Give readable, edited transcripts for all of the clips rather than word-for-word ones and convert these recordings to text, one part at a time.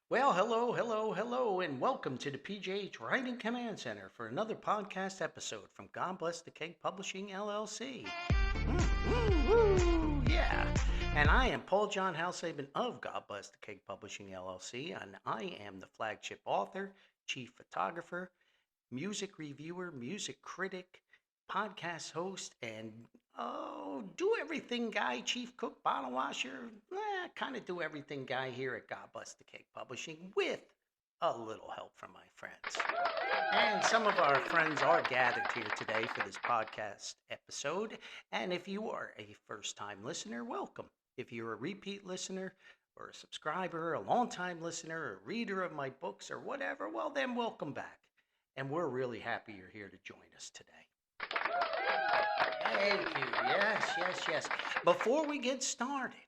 Well, hello, and welcome to the PJH Writing Command Center for another podcast episode from God Bless the Cake Publishing LLC. Yeah. And I am Paul John Hausleben of God Bless the Cake Publishing LLC, and I am the flagship author, chief photographer, music reviewer, music critic, podcast host, and do everything guy, chief cook, bottle washer, kind of do everything guy here at God Bless the Cake Publishing with a little help from my friends. And some of our friends are gathered here today for this podcast episode. And if you are a first time listener, welcome. If you're a repeat listener, or a subscriber, a long-time listener, a reader of my books, or whatever, well, then welcome back. And we're really happy you're here to join us today. Thank you. Yes. Before we get started,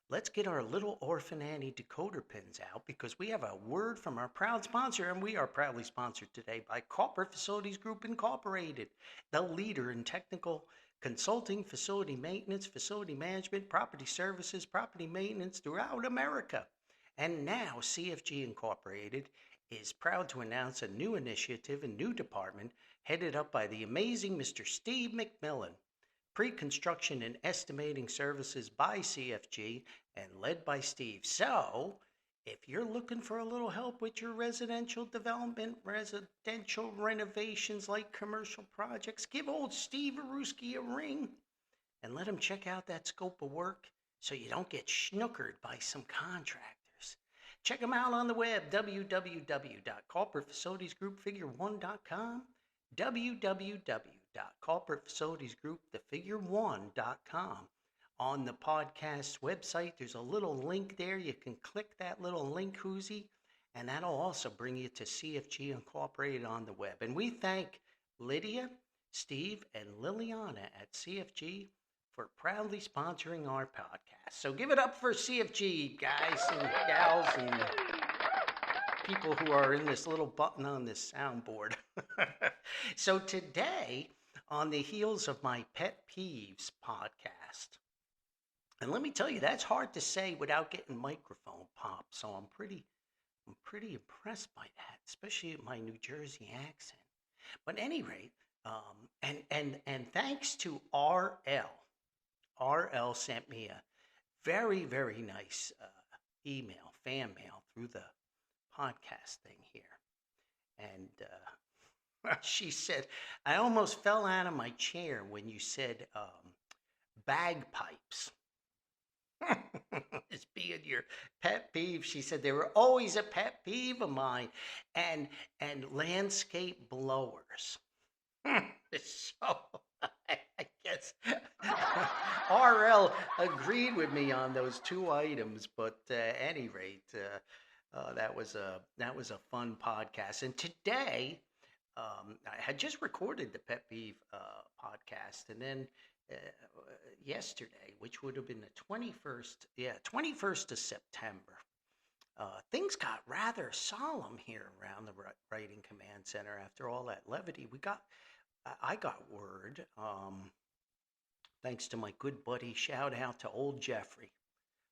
let's get our little Orphan Annie decoder pins out because we have a word from our proud sponsor, and we are proudly sponsored today by Corporate Facilities Group Incorporated, the leader in technical consulting, facility maintenance, facility management, property services, property maintenance throughout America. And now CFG Incorporated is proud to announce a new initiative and new department headed up by the amazing Mr. Steve McMillan. Pre-construction and estimating services by CFG and led by Steve. So, if you're looking for a little help with your residential development, residential renovations like commercial projects, give old Steve Aruski a ring and let him check out that scope of work so you don't get snookered by some contractors. Check them out on the web, www.corporatefacilitiesgroupfigure1.com, www.corporatefacilitiesgroupthefigure1.com. On the podcast website, there's a little link there. You can click that little link, Hoosie, and that'll also bring you to CFG Incorporated on the web. And we thank Lydia, Steve, and Liliana at CFG for proudly sponsoring our podcast. So give it up for CFG, guys and gals and people who are in this little button on this soundboard. So today, on the heels of my Pet Peeves podcast, and let me tell you, that's hard to say without getting microphone pop. So I'm pretty impressed by that, especially my New Jersey accent. But at any rate, and thanks to RL. RL sent me a very nice email, fan mail through the podcast thing here. And she said, I almost fell out of my chair when you said bagpipes. As being your pet peeve. She said they were always a pet peeve of mine. And landscape blowers. So I guess RL agreed with me on those two items, but at any rate, that was a fun podcast. And today, I had just recorded the Pet Peeve podcast, and then yesterday, which would have been the 21st of September, things got rather solemn here around the Writing Command Center after all that levity. I got word, thanks to my good buddy, shout out to old Jeffrey,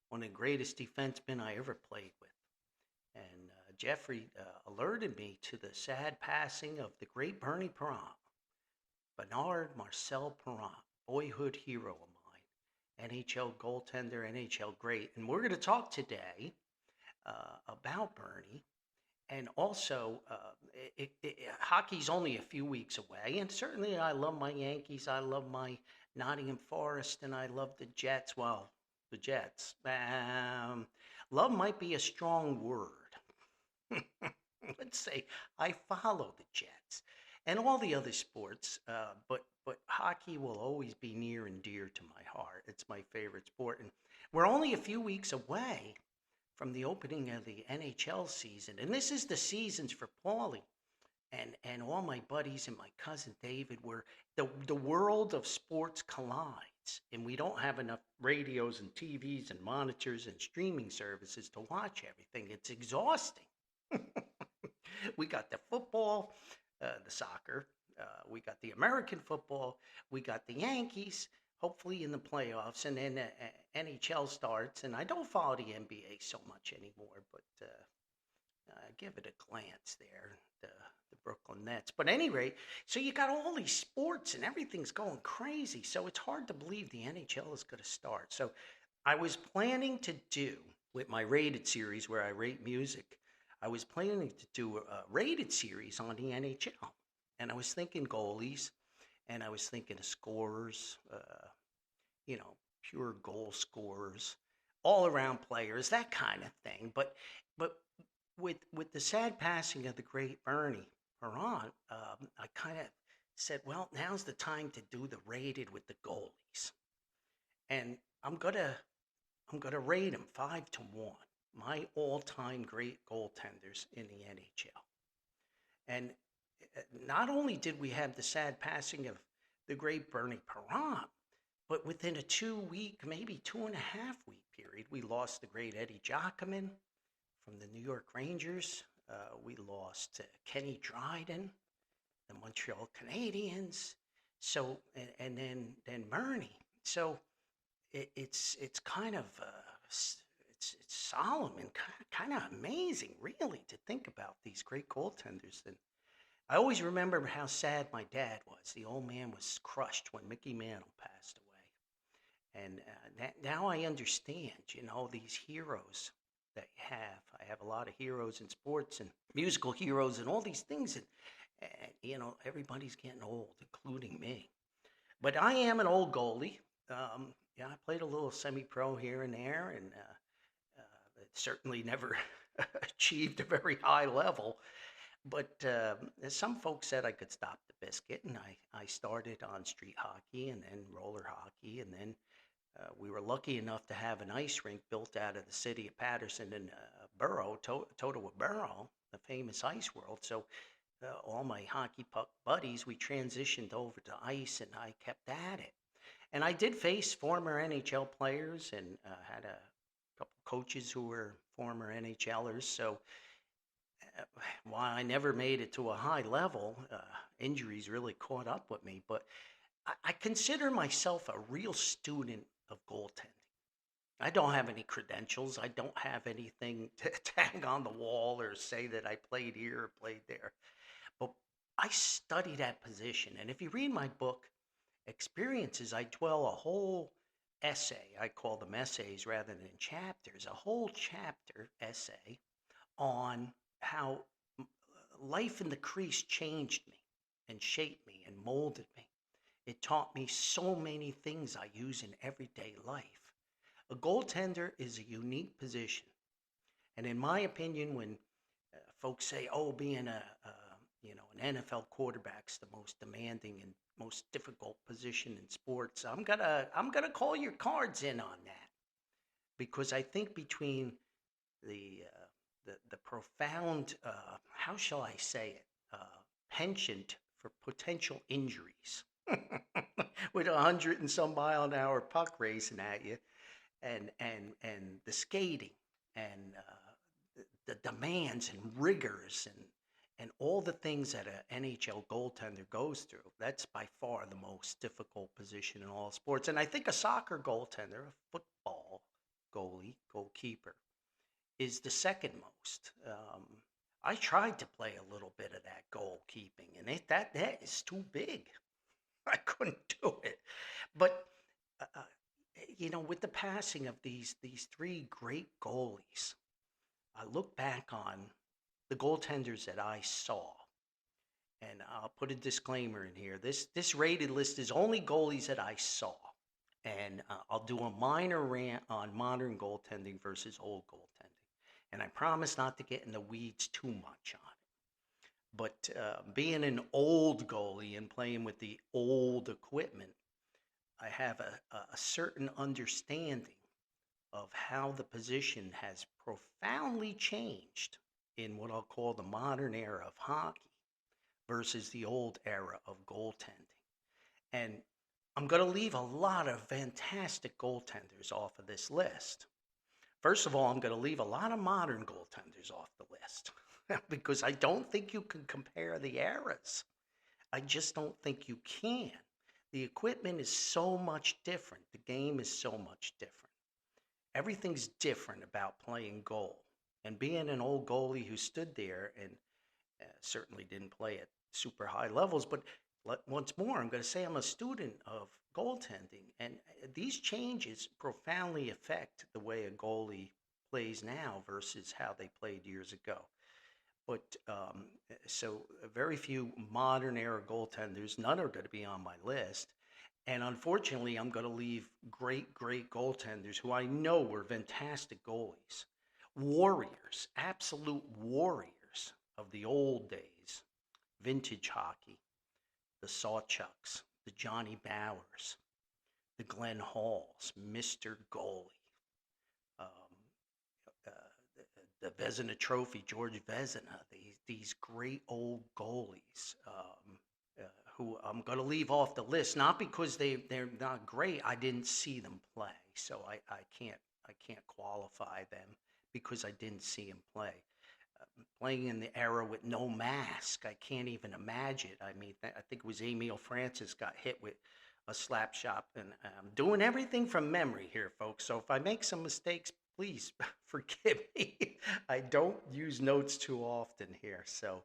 one of the greatest defensemen I ever played with. And Jeffrey alerted me to the sad passing of the great Bernie Perrant, Bernard Marcel Perrant, boyhood hero of mine, NHL goaltender, NHL great. And we're going to talk today about Bernie. And also, hockey's only a few weeks away. And certainly I love my Yankees. I love my Nottingham Forest. And I love the Jets. Well, the Jets. Love might be a strong word. Let's say I follow the Jets and all the other sports, but hockey will always be near and dear to my heart. It's my favorite sport, and we're only a few weeks away from the opening of the NHL season, and this is the seasons for Paulie and all my buddies and my cousin David, where the world of sports collides, and we don't have enough radios and TVs and monitors and streaming services to watch everything. It's exhausting. We got the football, the soccer, we got the American football, we got the Yankees, hopefully in the playoffs, and then NHL starts. And I don't follow the NBA so much anymore, but give it a glance there, the Brooklyn Nets. But at any rate, so you got all these sports and everything's going crazy. So it's hard to believe the NHL is going to start. So I was planning to do with my rated series where I rate music. I was planning to do a rated series on the NHL, and I was thinking goalies, and I was thinking of scorers, pure goal scorers, all around players, that kind of thing. But with the sad passing of the great Bernie Perron, I kind of said, well, now's the time to do the rated with the goalies, and I'm gonna rate them 5-1. My all-time great goaltenders in the NHL, and not only did we have the sad passing of the great Bernie Perron, but within a 2 week, maybe 2.5 week period, we lost the great Eddie Giacomin from the New York Rangers. We lost Kenny Dryden, the Montreal Canadiens. So and then Bernie. So it's kind of it's solemn and kind of amazing, really, to think about these great goaltenders. And I always remember how sad my dad was. The old man was crushed when Mickey Mantle passed away. And now I understand, these heroes that you have. I have a lot of heroes in sports and musical heroes and all these things. And everybody's getting old, including me. But I am an old goalie. I played a little semi-pro here and there, and certainly never achieved a very high level. But some folks said I could stop the biscuit, and I started on street hockey and then roller hockey, and then we were lucky enough to have an ice rink built out of the city of Patterson in Borough, Totowa Borough, the famous ice world. So all my hockey puck buddies, we transitioned over to ice, and I kept at it. And I did face former NHL players and had a couple coaches who were former NHLers. So while I never made it to a high level, injuries really caught up with me. But I consider myself a real student of goaltending. I don't have any credentials. I don't have anything to tag on the wall or say that I played here or played there. But I study that position. And if you read my book, Experiences, I dwell a whole essay. I call them essays rather than chapters, a whole chapter essay on how life in the crease changed me and shaped me and molded me. It taught me so many things I use in everyday life. A goaltender is a unique position. And in my opinion, when folks say, "Oh, being an NFL quarterback's the most demanding and most difficult position in sports," I'm gonna call your cards in on that, because I think between the the profound, how shall I say it, penchant for potential injuries with 100 and some mile an hour puck racing at you, and the skating, and the demands and rigors, and all the things that an NHL goaltender goes through. That's by far the most difficult position in all sports. And I think a soccer goaltender, a football goalkeeper, is the second most. I tried to play a little bit of that goalkeeping, and that is too big. I couldn't do it. But with the passing of these three great goalies, I look back on the goaltenders that I saw, and I'll put a disclaimer in here. This rated list is only goalies that I saw, and I'll do a minor rant on modern goaltending versus old goaltending, and I promise not to get in the weeds too much on it. But being an old goalie and playing with the old equipment, I have a certain understanding of how the position has profoundly changed in what I'll call the modern era of hockey versus the old era of goaltending. And I'm going to leave a lot of fantastic goaltenders off of this list. First of all, I'm going to leave a lot of modern goaltenders off the list because I don't think you can compare the eras. I just don't think you can. The equipment is so much different. The game is so much different. Everything's different about playing goal. And being an old goalie who stood there and certainly didn't play at super high levels, but once more, I'm going to say I'm a student of goaltending, and these changes profoundly affect the way a goalie plays now versus how they played years ago. But so very few modern era goaltenders, none are going to be on my list. And unfortunately, I'm going to leave great, great goaltenders who I know were fantastic goalies, warriors, absolute warriors of the old days, vintage hockey, the Sawchucks, the Johnny Bowers, the Glenn Halls, Mr. Goalie, um, uh, the Vezina Trophy, George Vezina, these great old goalies who I'm going to leave off the list, not because they're not great. I didn't see them play, so I can't qualify them because I didn't see them play. Playing in the era with no mask, I can't even imagine. I mean, I think it was Emile Francis got hit with a slap shot, and I'm doing everything from memory here, folks. So if I make some mistakes, please forgive me. I don't use notes too often here. So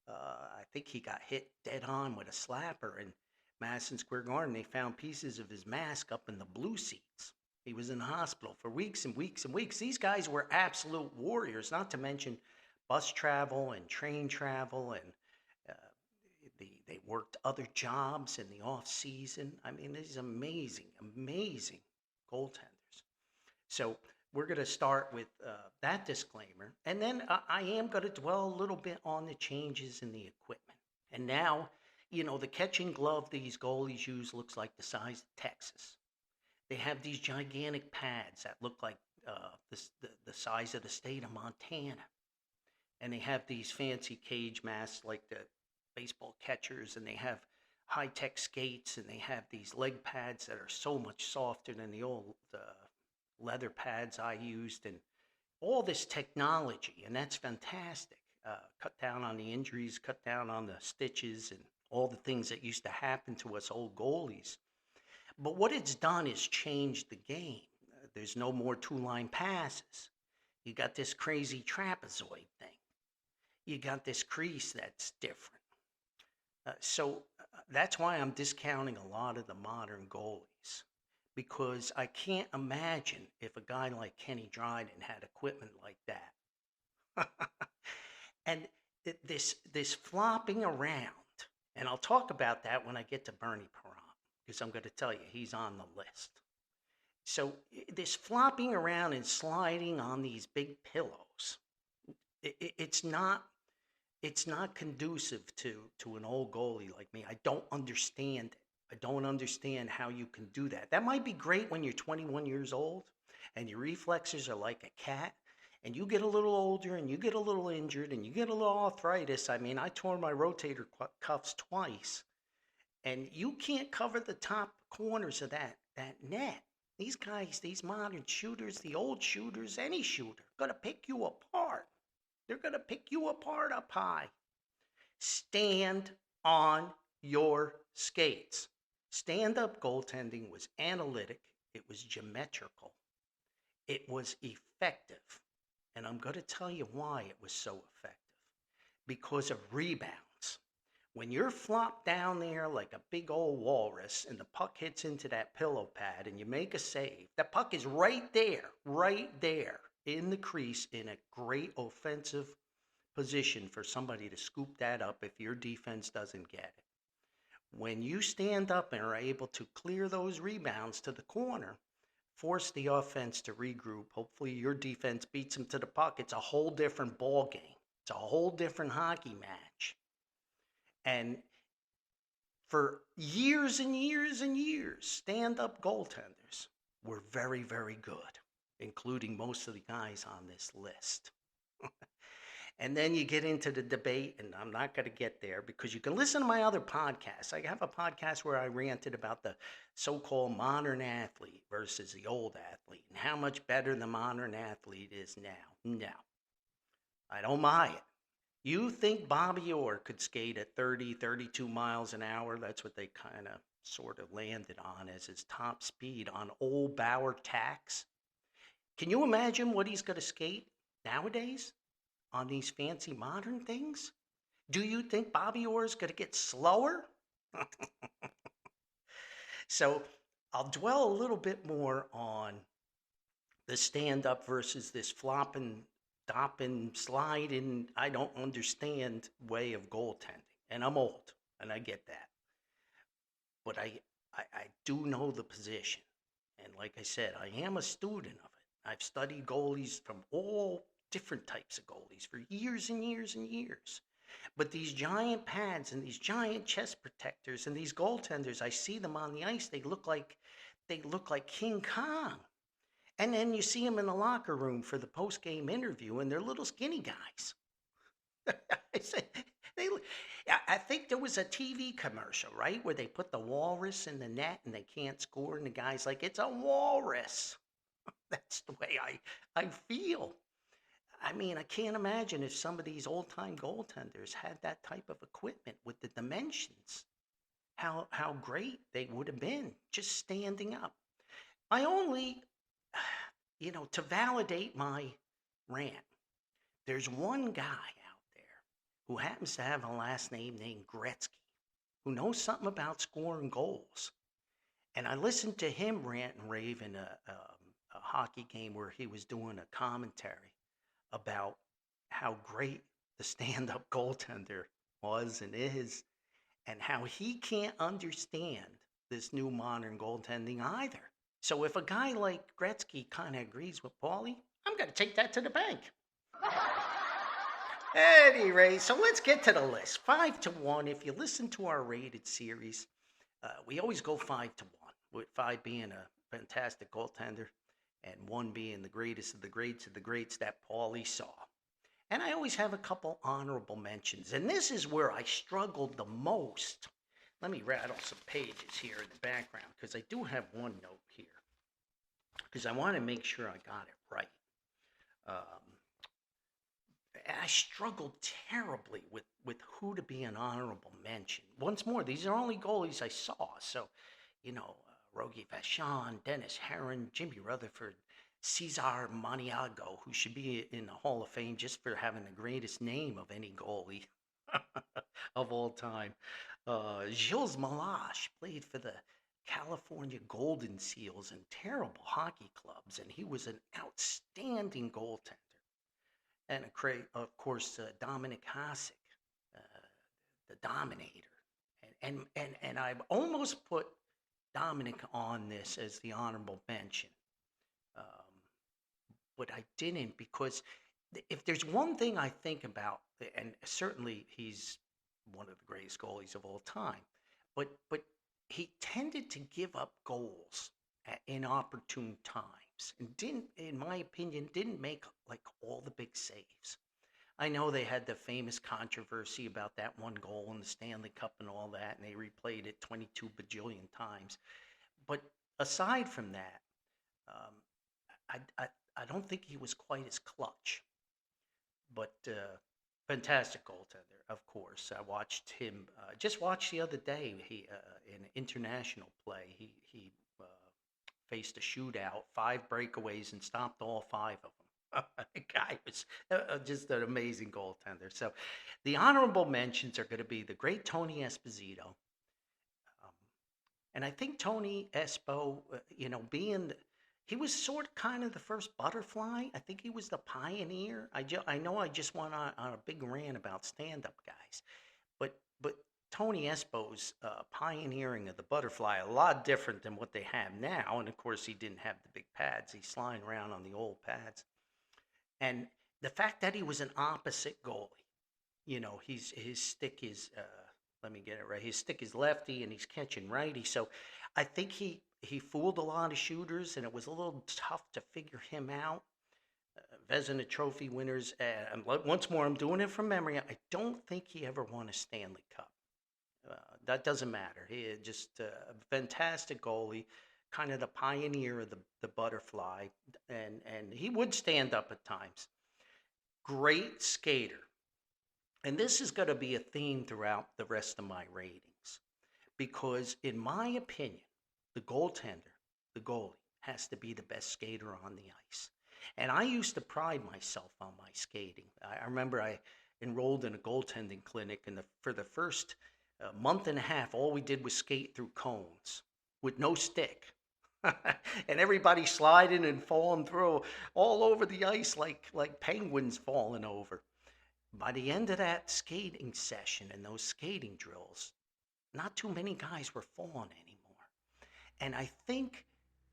I think he got hit dead on with a slapper in Madison Square Garden. They found pieces of his mask up in the blue seats. He was in the hospital for weeks and weeks and weeks. These guys were absolute warriors, not to mention bus travel and train travel, and uh, they worked other jobs in the off season. I mean, these amazing, amazing goaltenders. So we're going to start with that disclaimer, and then I am going to dwell a little bit on the changes in the equipment. And now, the catching glove these goalies use looks like the size of Texas. They have these gigantic pads that look like the size of the state of Montana. And they have these fancy cage masks like the baseball catchers, and they have high-tech skates, and they have these leg pads that are so much softer than the old leather pads I used, and all this technology, and that's fantastic. Cut down on the injuries, cut down on the stitches, and all the things that used to happen to us old goalies. But what it's done is changed the game. There's no more two-line passes. You got this crazy trapezoid thing. You got this crease that's different. So that's why I'm discounting a lot of the modern goalies, because I can't imagine if a guy like Kenny Dryden had equipment like that. And this flopping around, and I'll talk about that when I get to Bernie Perron, because I'm going to tell you he's on the list. So this flopping around and sliding on these big pillows, it's not conducive to an old goalie like me. I don't understand it. I don't understand how you can do that. That might be great when you're 21 years old and your reflexes are like a cat, and you get a little older and you get a little injured and you get a little arthritis. I mean, I tore my rotator cuffs twice, and you can't cover the top corners of that net. These guys, these modern shooters, the old shooters, any shooter, gonna pick you apart. They're gonna pick you apart up high. Stand on your skates. Stand-up goaltending was analytic. It was geometrical. It was effective. And I'm going to tell you why it was so effective. Because of rebounds. When you're flopped down there like a big old walrus and the puck hits into that pillow pad and you make a save, that puck is right there in the crease in a great offensive position for somebody to scoop that up if your defense doesn't get it. When you stand up and are able to clear those rebounds to the corner, force the offense to regroup, hopefully your defense beats them to the puck, it's a whole different ball game. It's a whole different hockey match. And for years and years and years, stand-up goaltenders were very, very good, including most of the guys on this list. And then you get into the debate, and I'm not going to get there because you can listen to my other podcasts. I have a podcast where I ranted about the so-called modern athlete versus the old athlete and how much better the modern athlete is now. No, I don't buy it. You think Bobby Orr could skate at 30, 32 miles an hour? That's what they kind of sort of landed on as his top speed on old Bauer tacks. Can you imagine what he's going to skate nowadays on these fancy modern things? Do you think Bobby Orr is going to get slower? So I'll dwell a little bit more on the stand up versus this flopping, stopping, sliding, I don't understand way of goaltending. And I'm old, and I get that. But I do know the position. And like I said, I am a student of it. I've studied goalies from all different types of goalies for years and years and years. But these giant pads and these giant chest protectors and these goaltenders, I see them on the ice. They look like King Kong. And then you see them in the locker room for the post game interview, and they're little skinny guys. I said, they, I think there was a TV commercial, right, where they put the walrus in the net and they can't score, and the guy's like, "It's a walrus." That's the way I feel. I mean, I can't imagine if some of these old time goaltenders had that type of equipment with the dimensions, how great they would have been just standing up. I only, to validate my rant, there's one guy out there who happens to have a last name named Gretzky, who knows something about scoring goals. And I listened to him rant and rave in a hockey game where he was doing a commentary about how great the stand-up goaltender was and is, and how he can't understand this new modern goaltending either. So if a guy like Gretzky kind of agrees with Paulie, I'm going to take that to the bank. Anyway, so let's get to the list. 5-1. If you listen to our rated series, we always go 5-1, with 5 being a fantastic goaltender and 1 being the greatest of the greats that Paulie saw. And I always have a couple honorable mentions. And this is where I struggled the most. Let me rattle some pages here in the background, because I do have one note here, because I want to make sure I got it right. I struggled terribly with who to be an honorable mention. Once more, these are only goalies I saw. So, Rogie Vachon, Dennis Herron, Jimmy Rutherford, Cesar Maniago, who should be in the Hall of Fame just for having the greatest name of any goalie of all time. Gilles Malache played for the California Golden Seals and terrible hockey clubs, and he was an outstanding goaltender. And of course, Dominic Hasek, the Dominator. And I've almost put Dominic on this as the honorable mention. But I didn't, because if there's one thing I think about, and certainly he's one of the greatest goalies of all time, but he tended to give up goals at inopportune times, and didn't, in my opinion, didn't make like all the big saves. I know they had the famous controversy about that one goal in the Stanley Cup and all that, and they replayed it 22 bajillion times. But aside from that, I don't think he was quite as clutch. But fantastic goaltender, of course. I watched him. Just watched the other day. He in international play. He faced a shootout, 5 breakaways, and stopped all 5 of them. The guy was just an amazing goaltender. So the honorable mentions are going to be the great Tony Esposito. And I think Tony Espo, he was sort of kind of the first butterfly. I think he was the pioneer. I know I just went on a big rant about stand-up guys, but Tony Espo's pioneering of the butterfly, a lot different than what they have now. And of course, he didn't have the big pads. He's flying around on the old pads. And the fact that he was an opposite goalie, his stick is, let me get it right. His stick is lefty and he's catching righty. So I think he fooled a lot of shooters, and it was a little tough to figure him out. Vezina Trophy winners. Once more, I'm doing it from memory. I don't think he ever won a Stanley Cup. That doesn't matter. He just a fantastic goalie, kind of the pioneer of the butterfly, and he would stand up at times. Great skater. And this is going to be a theme throughout the rest of my ratings. because in my opinion, the goaltender, the goalie, has to be the best skater on the ice. And I used to pride myself on my skating. I remember I enrolled in a goaltending clinic, and for the first month and a half, all we did was skate through cones with no stick. And everybody sliding and falling through all over the ice like penguins falling over. By the end of that skating session and those skating drills, not too many guys were falling anymore. And I think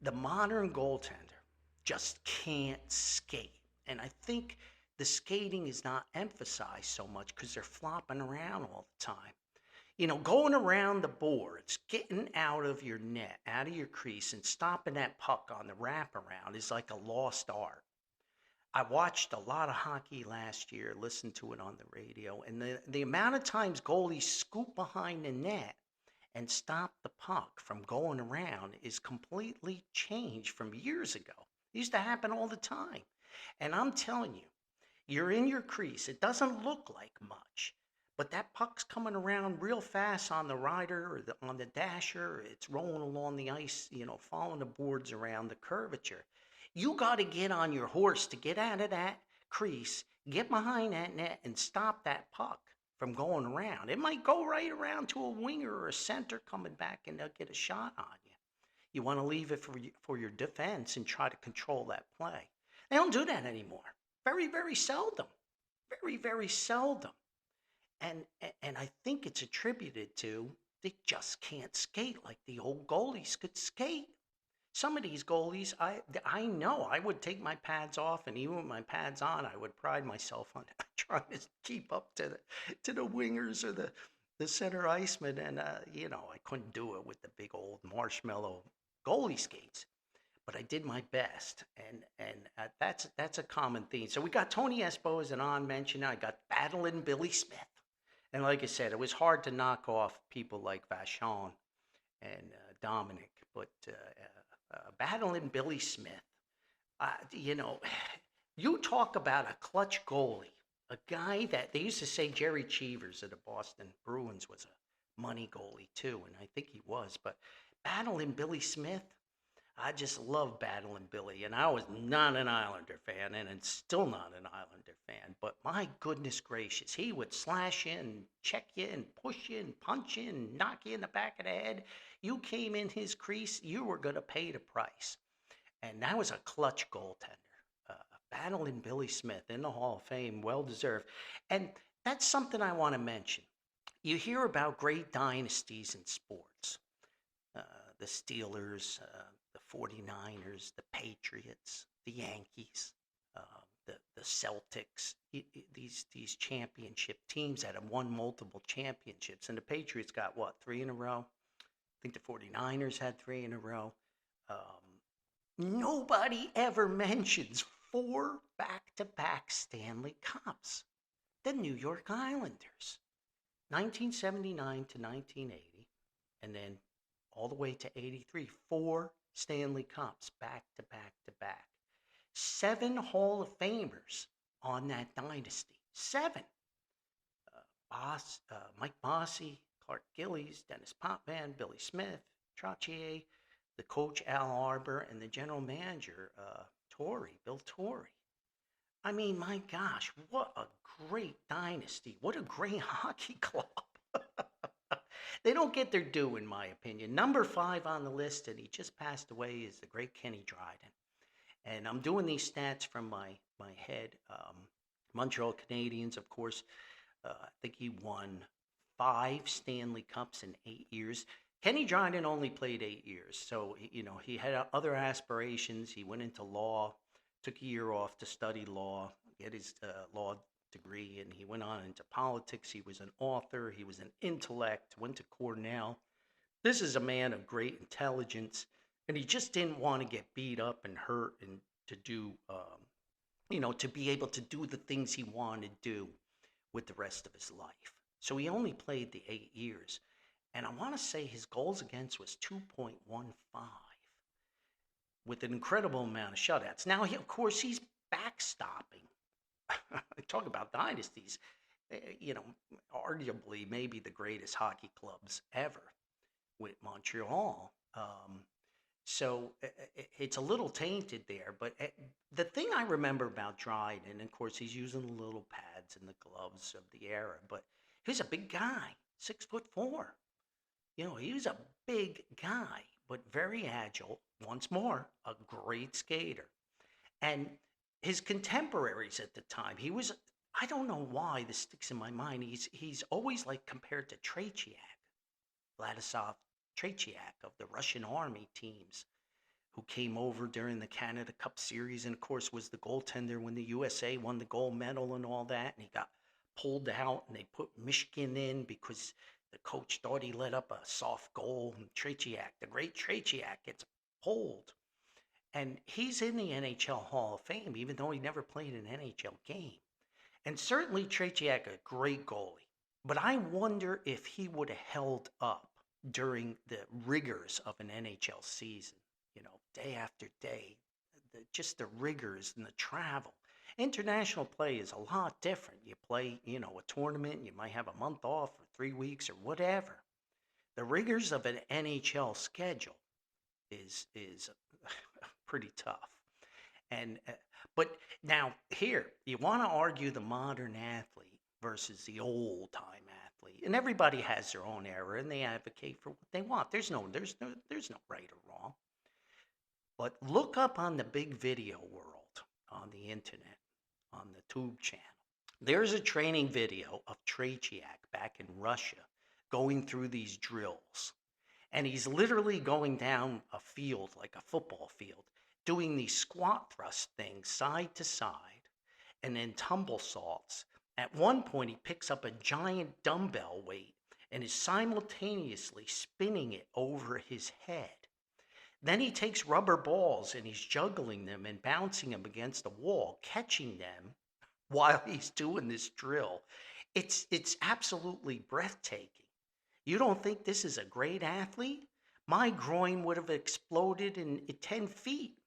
the modern goaltender just can't skate. And I think the skating is not emphasized so much because they're flopping around all the time. You know, going around the boards, getting out of your net, out of your crease, and stopping that puck on the wraparound is like a lost art. I watched a lot of hockey last year, listened to it on the radio, and the amount of times goalies scoop behind the net and stop the puck from going around is completely changed from years ago. It used to happen all the time. And I'm telling you, you're in your crease. It doesn't look like much, but that puck's coming around real fast on the rider or on the dasher. It's rolling along the ice, you know, following the boards around the curvature. You got to get on your horse to get out of that crease, get behind that net, and stop that puck from going around. It might go right around to a winger or a center coming back, and they'll get a shot on you. You want to leave it for your defense and try to control that play. They don't do that anymore. Very, very seldom. Very, very seldom. And I think it's attributed to they just can't skate like the old goalies could skate. Some of these goalies, I know I would take my pads off, and even with my pads on, I would pride myself on trying to keep up to the wingers or the center iceman, and you know, I couldn't do it with the big old marshmallow goalie skates, but I did my best, and that's a common theme. So we got Tony Espo as an on mention. I got battling Billy Smith, and like I said, it was hard to knock off people like Vachon and Dominic, but battling Billy Smith. You know, you talk about a clutch goalie, a guy that they used to say Jerry Cheevers of the Boston Bruins was a money goalie too, and I think he was. But battling Billy Smith, I just love battling Billy, and I was not an Islander fan, and still not an Islander fan. But my goodness gracious, he would slash in, check you, and push you, and punch you, and knock you in the back of the head. You came in his crease, you were going to pay the price. And that was a clutch goaltender. Battling Billy Smith in the Hall of Fame, well deserved. And that's something I want to mention. You hear about great dynasties in sports. The Steelers, the 49ers, the Patriots, the Yankees, the Celtics, these championship teams that have won multiple championships. And the Patriots got, what, 3 in a row? I think the 49ers had 3 in a row. Nobody ever mentions 4 back-to-back Stanley Cups. The New York Islanders, 1979 to 1980, and then all the way to 83, 4 Stanley Cups back to back to back. 7 Hall of Famers on that dynasty. 7. Mike Bossy, Clark Gillies, Dennis Potvin, Billy Smith, Trottier, the coach Al Arbor, and the general manager Bill Torrey. I mean, my gosh, what a great dynasty. What a great hockey club. They don't get their due, in my opinion. Number 5 on the list, and he just passed away, is the great Kenny Dryden. And I'm doing these stats from my head. Montreal Canadiens, of course, I think he won 5 Stanley Cups in 8 years. Kenny Dryden only played 8 years, so you know he had other aspirations. He went into law, took a year off to study law, get his law degree, and he went on into politics. He was an author. He was an intellect. Went to Cornell. This is a man of great intelligence, and he just didn't want to get beat up and hurt, and to do, to be able to do the things he wanted to do with the rest of his life. So he only played the 8 years. And I want to say his goals against was 2.15 with an incredible amount of shutouts. Now, of course, he's backstopping. Talk about dynasties. Arguably maybe the greatest hockey clubs ever. with Montreal. So it's a little tainted there. But the thing I remember about Dryden, and of course he's using the little pads and the gloves of the era, but he was a big guy, 6'4". He was a big guy, but very agile. Once more, a great skater. And his contemporaries at the time, he was, I don't know why this sticks in my mind. He's always like compared to Tretiak, Vladislav Tretiak of the Russian army teams who came over during the Canada Cup series and of course was the goaltender when the USA won the gold medal and all that. And he got pulled out and they put Michigan in because the coach thought he let up a soft goal. And Tretiak, the great Tretiak, gets pulled. And he's in the NHL Hall of Fame, even though he never played an NHL game. And certainly Tretiak, a great goalie. But I wonder if he would have held up during the rigors of an NHL season, day after day, just the rigors and the travel. International play is a lot different. You play, a tournament, you might have a month off or 3 weeks or whatever. The rigors of an NHL schedule is pretty tough. And but now here, you want to argue the modern athlete versus the old time athlete, and everybody has their own era, and they advocate for what they want. There's no right or wrong. But look up on the big video world on the internet, on the tube channel. There's a training video of Tretiak back in Russia going through these drills. And he's literally going down a field, like a football field, doing these squat thrust things side to side and then tumble salts. At one point, he picks up a giant dumbbell weight and is simultaneously spinning it over his head. Then he takes rubber balls and he's juggling them and bouncing them against the wall, catching them while he's doing this drill. It's absolutely breathtaking. You don't think this is a great athlete? My groin would have exploded in 10 feet.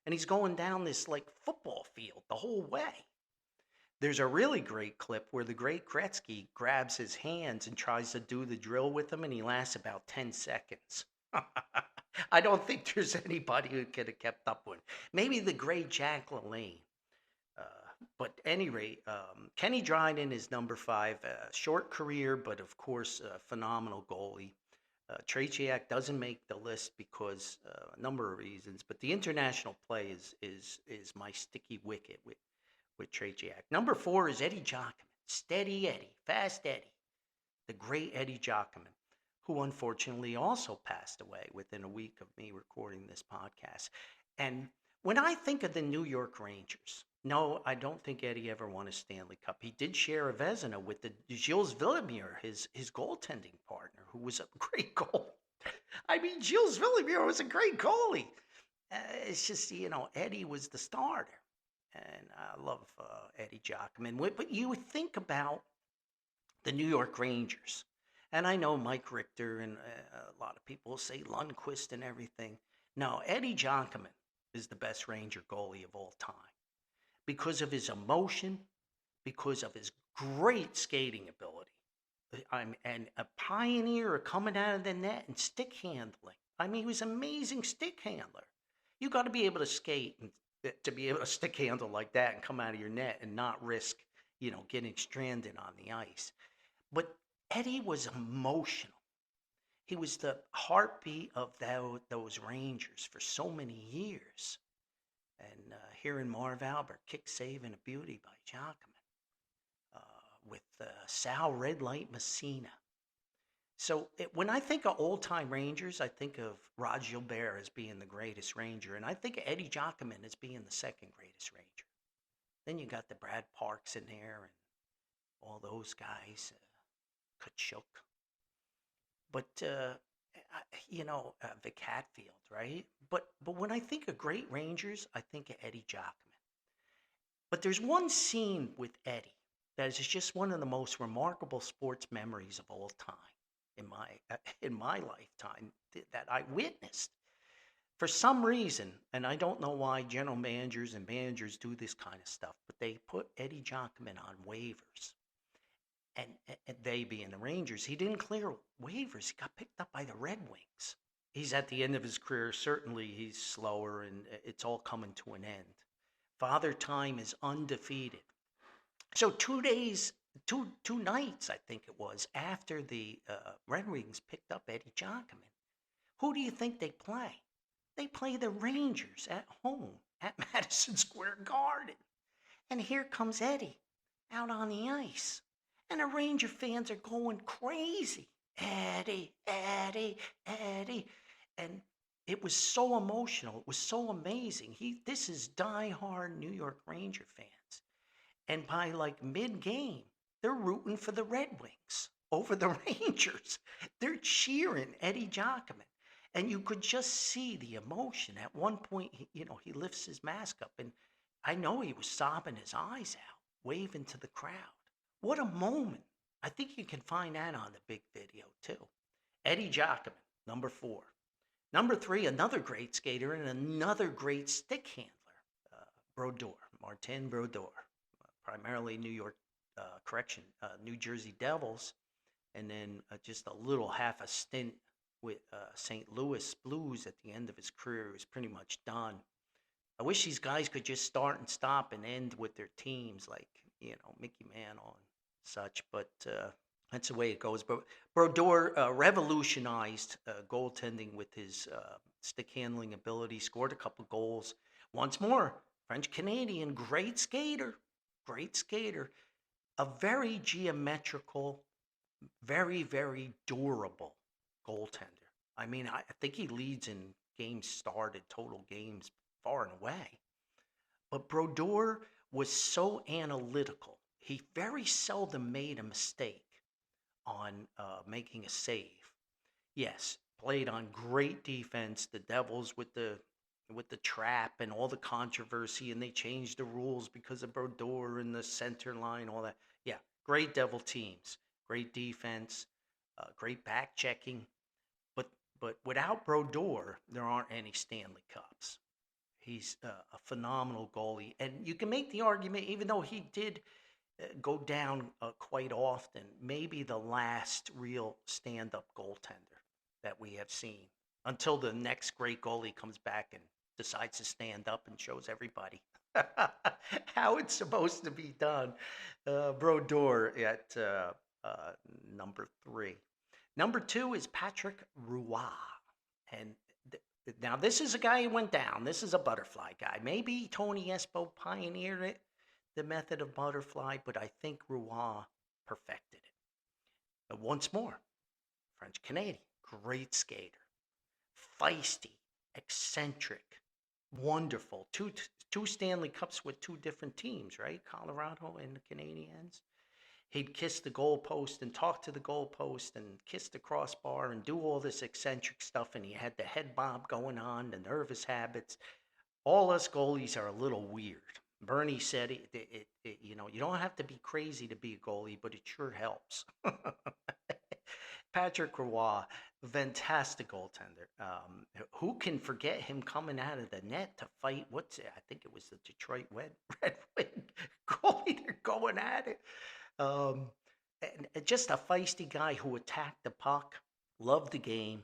And he's going down this like football field the whole way. There's a really great clip where the great Gretzky grabs his hands and tries to do the drill with him, and he lasts about 10 seconds. I don't think there's anybody who could have kept up with him. Maybe the great Jack LaLanne. But at any rate, Kenny Dryden is number 5. Short career, but of course, a phenomenal goalie. Tretiak doesn't make the list because a number of reasons, but the international play is my sticky wicket with Tretiak. Number 4 is Eddie Giacomin. Steady Eddie, fast Eddie. The great Eddie Giacomin, who unfortunately also passed away within a week of me recording this podcast. And when I think of the New York Rangers, no, I don't think Eddie ever won a Stanley Cup. He did share a Vezina with the Gilles Villemure, his goaltending partner, who was a great goal. I mean, Gilles Villemure was a great goalie. It's just, Eddie was the starter. And I love Eddie Giacomin. But you would think about the New York Rangers. And I know Mike Richter and a lot of people say Lundqvist and everything. No, Eddie Giacomin is the best Ranger goalie of all time because of his emotion, because of his great skating ability. And a pioneer coming out of the net and stick handling. I mean, he was an amazing stick handler. You got to be able to skate and to be able to stick handle like that and come out of your net and not risk, getting stranded on the ice. But Eddie was emotional. He was the heartbeat of those Rangers for so many years. And here in Marv Albert, kick, save, and a beauty by Giacomin. With Sal Red Light Messina. So when I think of old-time Rangers, I think of Rod Gilbert as being the greatest Ranger, and I think of Eddie Giacomin as being the second greatest Ranger. Then you got the Brad Parks in there and all those guys, Kachuk. But, Vic Hatfield, right? But when I think of great Rangers, I think of Eddie Giacomin. But there's one scene with Eddie that is just one of the most remarkable sports memories of all time in my lifetime that I witnessed. For some reason, and I don't know why general managers and managers do this kind of stuff, but they put Eddie Giacomin on waivers. and they being the Rangers, he didn't clear waivers. He got picked up by the Red Wings. He's at the end of his career. Certainly, he's slower, and it's all coming to an end. Father Time is undefeated. So 2 days, two nights, I think it was, after the Red Wings picked up Eddie Giacomin, who do you think they play? They play the Rangers at home at Madison Square Garden. And here comes Eddie out on the ice. And the Ranger fans are going crazy. Eddie, Eddie, Eddie. And it was so emotional. It was so amazing. This is diehard New York Ranger fans. And by like mid-game, they're rooting for the Red Wings over the Rangers. They're cheering Eddie Giacomin. And you could just see the emotion. At one point, he lifts his mask up, and I know he was sobbing his eyes out, waving to the crowd. What a moment. I think you can find that on the big video, too. Eddie Giacomin, number 4. Number 3, another great skater and another great stick handler, Brodeur, Martin Brodeur, primarily New Jersey Devils, and then just a little half a stint with St. Louis Blues at the end of his career. He was pretty much done. I wish these guys could just start and stop and end with their teams, like, Mickey Mantle and such, but that's the way it goes. But Brodeur revolutionized goaltending with his stick handling ability, scored a couple goals. Once more, French-Canadian, great skater, a very geometrical, very, very durable goaltender. I mean, I think he leads in games started, total games far and away. But Brodeur was so analytical. He very seldom made a mistake on making a save. Yes, played on great defense. The Devils with the trap and all the controversy, and they changed the rules because of Brodeur and the center line, all that. Yeah, great Devil teams, great defense, great back checking. But without Brodeur, there aren't any Stanley Cups. He's a phenomenal goalie. And you can make the argument, even though he did go down quite often, maybe the last real stand-up goaltender that we have seen, until the next great goalie comes back and decides to stand up and shows everybody how it's supposed to be done. Brodeur at number 3. Number 2 is Patrick Roy. And now this is a guy who went down. This is a butterfly guy. Maybe Tony Espo pioneered it, the method of butterfly, but I think Roy perfected it. But once more, French-Canadian, great skater, feisty, eccentric, wonderful. Two Stanley Cups with 2 different teams, right? Colorado and the Canadiens. He'd kiss the goalpost and talk to the goalpost and kiss the crossbar and do all this eccentric stuff. And he had the head bob going on, the nervous habits. All us goalies are a little weird. Bernie said, you don't have to be crazy to be a goalie, but it sure helps. Patrick Roy, fantastic goaltender. Who can forget him coming out of the net to fight? I think it was the Detroit Red Wing goalie. They're going at it. And just a feisty guy who attacked the puck, loved the game.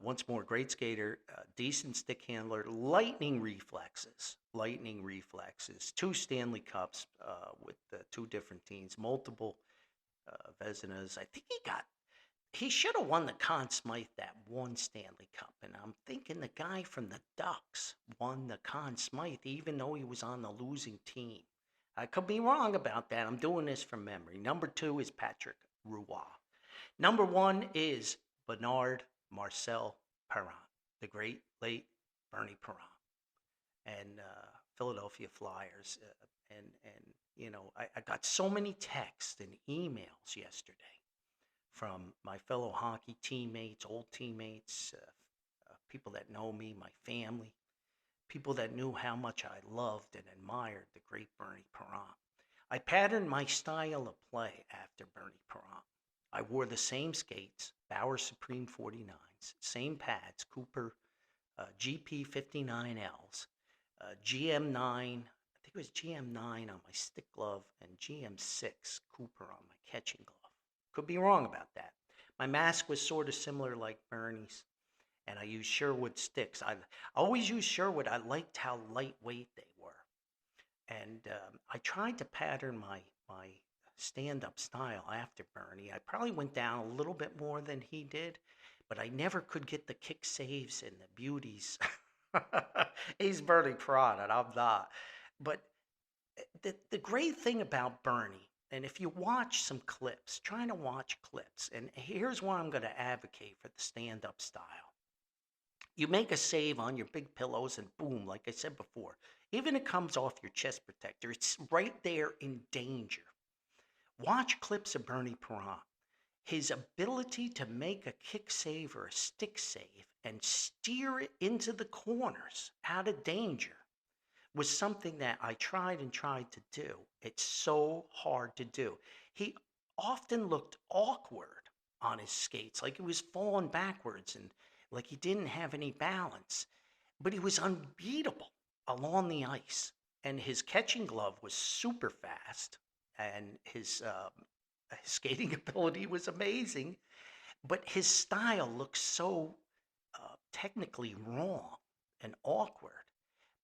Once more, great skater, decent stick handler, lightning reflexes. 2 Stanley Cups with 2 different teams, multiple Vezinas. I think he should have won the Conn Smythe that 1 Stanley Cup. And I'm thinking the guy from the Ducks won the Conn Smythe, even though he was on the losing team. I could be wrong about that. I'm doing this from memory. Number 2 is Patrick Roy. Number 1 is Bernard Marcel Perron, the great late Bernie Perron, and Philadelphia Flyers. I got so many texts and emails yesterday from my fellow hockey teammates, old teammates, people that know me, my family, people that knew how much I loved and admired the great Bernie Perron. I patterned my style of play after Bernie Perron. I wore the same skates, Bauer Supreme 49s, same pads, Cooper GP 59Ls, GM9, I think it was GM9 on my stick glove, and GM6 Cooper on my catching glove. Could be wrong about that. My mask was sort of similar like Bernie's, and I used Sherwood sticks. I always used Sherwood. I liked how lightweight they were, and I tried to pattern my stand-up style after Bernie. I probably went down a little bit more than he did, but I never could get the kick saves and the beauties. He's Bernie Prod, and I'm not. But the great thing about Bernie, and if you watch some clips, trying to watch clips, and here's why I'm going to advocate for the stand-up style. You make a save on your big pillows, and boom, like I said before, even it comes off your chest protector, it's right there in danger. Watch clips of Bernie Perron. His ability to make a kick save or a stick save and steer it into the corners out of danger was something that I tried and tried to do. It's so hard to do. He often looked awkward on his skates, like he was falling backwards and like he didn't have any balance. But he was unbeatable along the ice. And his catching glove was super fast, and his skating ability was amazing. But his style looked so technically wrong and awkward.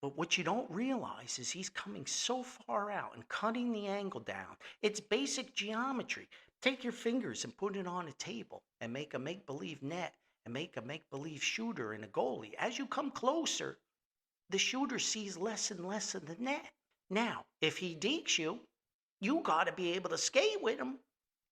But what you don't realize is he's coming so far out and cutting the angle down. It's basic geometry. Take your fingers and put it on a table and make a make-believe net and make a make-believe shooter and a goalie. As you come closer, the shooter sees less and less of the net. Now, if he dekes you, you got to be able to skate with him.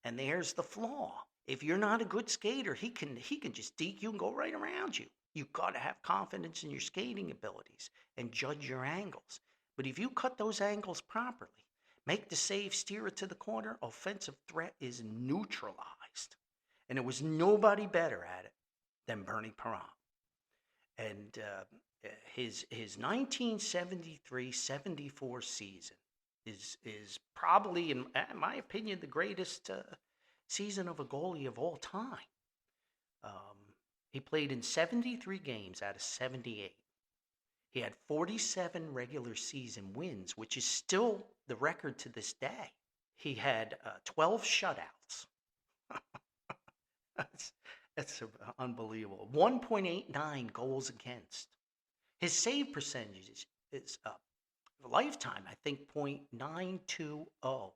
And there's the flaw. If you're not a good skater, he can just deke you and go right around you. You've got to have confidence in your skating abilities and judge your angles. But if you cut those angles properly, make the save, steer it to the corner, offensive threat is neutralized. And there was nobody better at it than Bernie Perron. And his 1973-74 season is probably, in my opinion, the greatest season of a goalie of all time. He played in 73 games out of 78. He had 47 regular season wins, which is still the record to this day. He had 12 shutouts. That's unbelievable. 1.89 goals against. His save percentage is lifetime, I think, .920.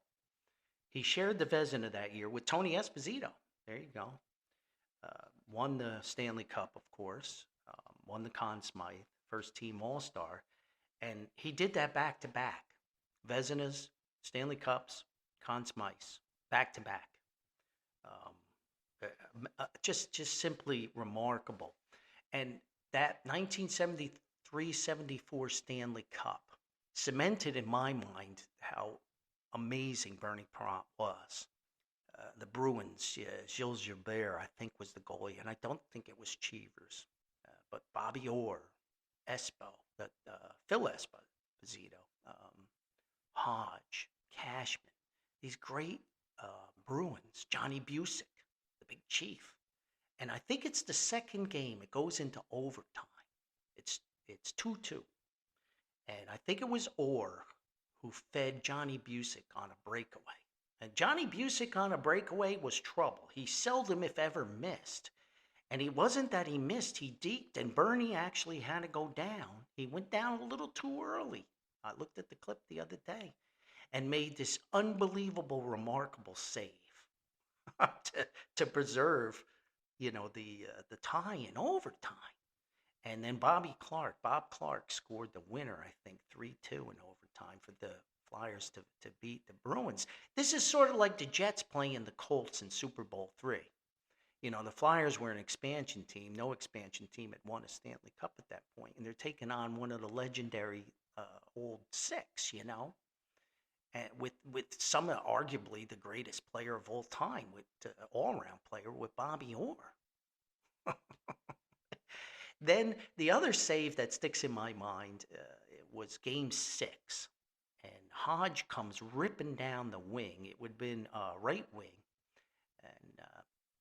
He shared the Vezina that year with Tony Esposito. There you go. Won the Stanley Cup, of course. Won the Conn Smythe, first team All-Star. And he did that back-to-back. Vezinas, Stanley Cups, Conn Smythes, back-to-back. Just simply remarkable. And that 1973-74 Stanley Cup cemented in my mind how amazing Bernie Perron was. The Bruins, Gilles Gilbert, I think, was the goalie, and I don't think it was Cheevers. But Bobby Orr, Phil Esposito, Hodge, Cashman, these great Bruins, Johnny Busick, the big chief. And I think it's the second game. It goes into overtime. It's 2-2. And I think it was Orr who fed Johnny Busick on a breakaway. And Johnny Busick on a breakaway was trouble. He seldom, if ever, missed. And it wasn't that he missed, he deked, and Bernie actually had to go down. He went down a little too early. I looked at the clip the other day and made this unbelievable, remarkable save to preserve, the tie in overtime. And then Bob Clark scored the winner, I think, 3-2 in overtime for the Flyers to beat the Bruins. This is sort of like the Jets playing the Colts in Super Bowl III. The Flyers were an expansion team. No expansion team had won a Stanley Cup at that point, and they're taking on one of the legendary old six, and with some arguably the greatest player of all time, with all-around player with Bobby Orr. Then the other save that sticks in my mind was Game 6. And Hodge comes ripping down the wing. It would have been right wing. And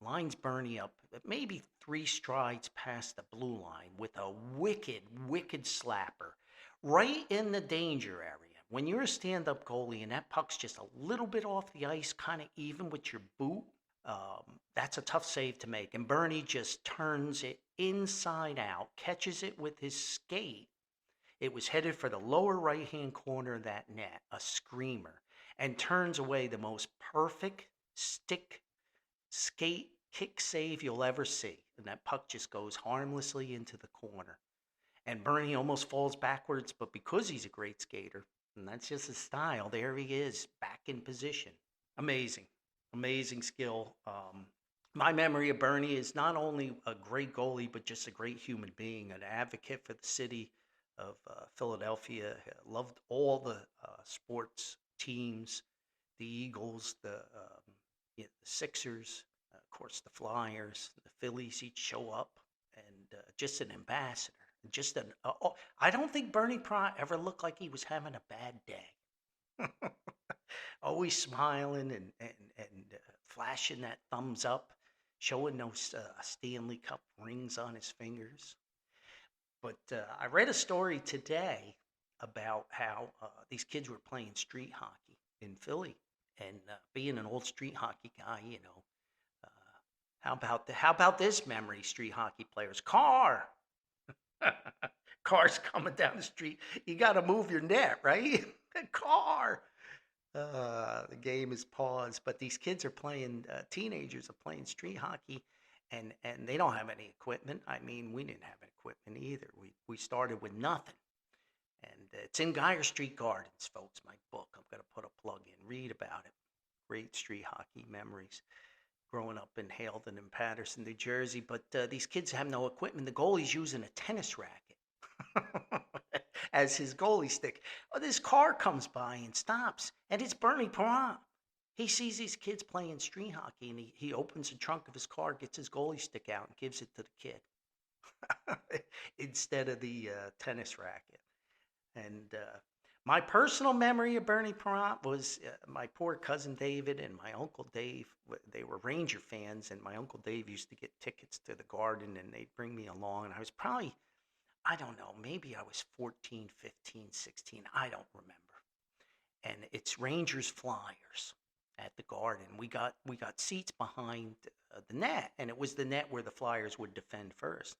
lines Bernie up maybe 3 strides past the blue line with a wicked, wicked slapper right in the danger area. When you're a stand-up goalie and that puck's just a little bit off the ice, kind of even with your boot, That's a tough save to make. And Bernie just turns it inside out, catches it with his skate. It was headed for the lower right-hand corner of that net, a screamer, and turns away the most perfect stick skate kick save you'll ever see. And that puck just goes harmlessly into the corner. And Bernie almost falls backwards, but because he's a great skater, and that's just his style, there he is, back in position. Amazing, amazing skill. My memory of Bernie is not only a great goalie, but just a great human being, an advocate for the city of Philadelphia. Loved all the sports teams, the Eagles, the Sixers, of course, the Flyers, the Phillies. He'd show up, and just an ambassador. Just an. I don't think Bernie Pratt ever looked like he was having a bad day. Always smiling and flashing that thumbs up, showing those Stanley Cup rings on his fingers. But I read a story today about how these kids were playing street hockey in Philly, and being an old street hockey guy, how about this memory? Street hockey players, cars coming down the street. You got to move your net, right? Car. The game is paused, but these kids are playing. Teenagers are playing street hockey, and they don't have any equipment. I mean, we didn't have equipment either. We started with nothing, and it's in Geyer Street Gardens, folks. My book. I'm gonna put a plug in. Read about it. Great street hockey memories. Growing up in Haledon and Patterson, New Jersey, but these kids have no equipment. The goalie's using a tennis racket as his goalie stick. Oh, this car comes by and stops, and it's Bernie Parent. He sees these kids playing street hockey, and he opens the trunk of his car, gets his goalie stick out, and gives it to the kid instead of the tennis racket. And my personal memory of Bernie Parent was my poor cousin David and my Uncle Dave. They were Ranger fans, and my Uncle Dave used to get tickets to the Garden, and they'd bring me along. And I was probably, I don't know, maybe I was 14, 15, 16. I don't remember. And it's Rangers Flyers at the Garden. We got seats behind the net, and it was the net where the Flyers would defend first.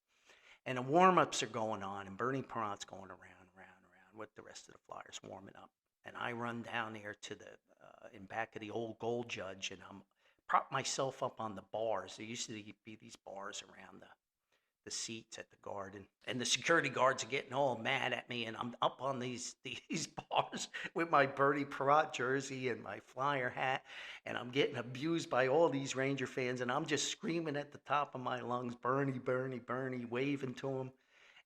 And the warm-ups are going on, and Bernie Parent's going around with the rest of the Flyers warming up. And I run down there to the in back of the old goal judge, and I'm prop myself up on the bars. There used to be these bars around the seats at the Garden, and the security guards are getting all mad at me, and I'm up on these bars with my Bernie Parent jersey and my Flyer hat, and I'm getting abused by all these Ranger fans, and I'm just screaming at the top of my lungs, Bernie, Bernie, Bernie, waving to him.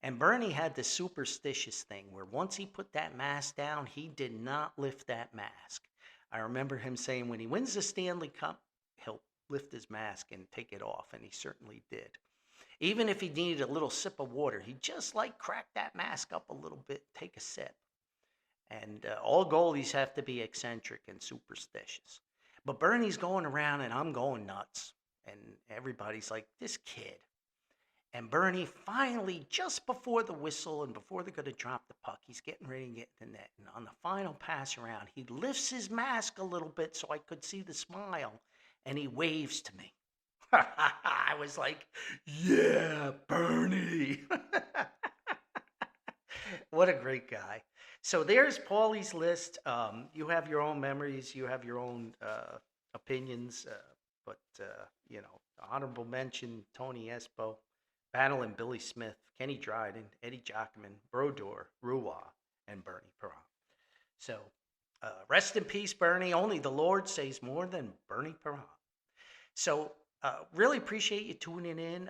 And Bernie had this superstitious thing where once he put that mask down, he did not lift that mask. I remember him saying when he wins the Stanley Cup, he'll lift his mask and take it off, and he certainly did. Even if he needed a little sip of water, he'd just crack that mask up a little bit, take a sip. And all goalies have to be eccentric and superstitious. But Bernie's going around, and I'm going nuts. And everybody's like, this kid. And Bernie finally, just before the whistle and before they're going to drop the puck, he's getting ready to get in the net. And on the final pass around, he lifts his mask a little bit so I could see the smile, and he waves to me. I was like, yeah, Bernie. What a great guy. So there's Paulie's list. You have your own memories. You have your own opinions. But honorable mention, Tony Espo. Battling Billy Smith, Kenny Dryden, Eddie Giacomin, Brodeur, Roy, and Bernie Parent. So, rest in peace, Bernie. Only the Lord says more than Bernie Parent. So, really appreciate you tuning in.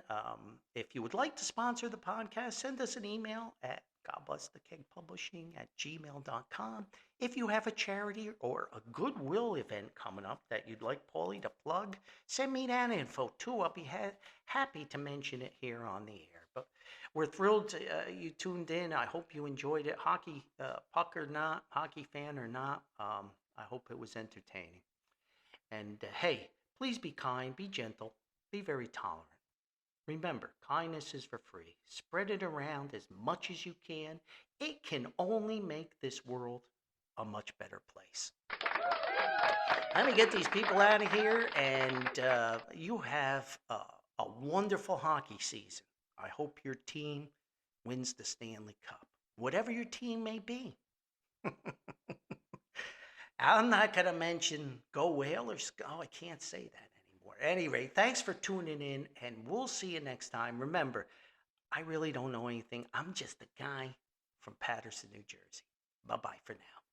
If you would like to sponsor the podcast, send us an email at godblessthekegpublishing@gmail.com. If you have a charity or a goodwill event coming up that you'd like Paulie to plug, send me that info too. I'll be happy to mention it here on the air. But we're thrilled you tuned in. I hope you enjoyed it. Hockey puck or not, hockey fan or not, I hope it was entertaining. And hey, please be kind, be gentle, be very tolerant. Remember, kindness is for free. Spread it around as much as you can. It can only make this world a much better place. let me get these people out of here, and you have a wonderful hockey season. I hope your team wins the Stanley Cup, whatever your team may be. I'm not going to mention Go Whalers. Oh, I can't say that anymore. Anyway, thanks for tuning in, and we'll see you next time. Remember, I really don't know anything. I'm just a guy from Paterson, New Jersey. Bye-bye for now.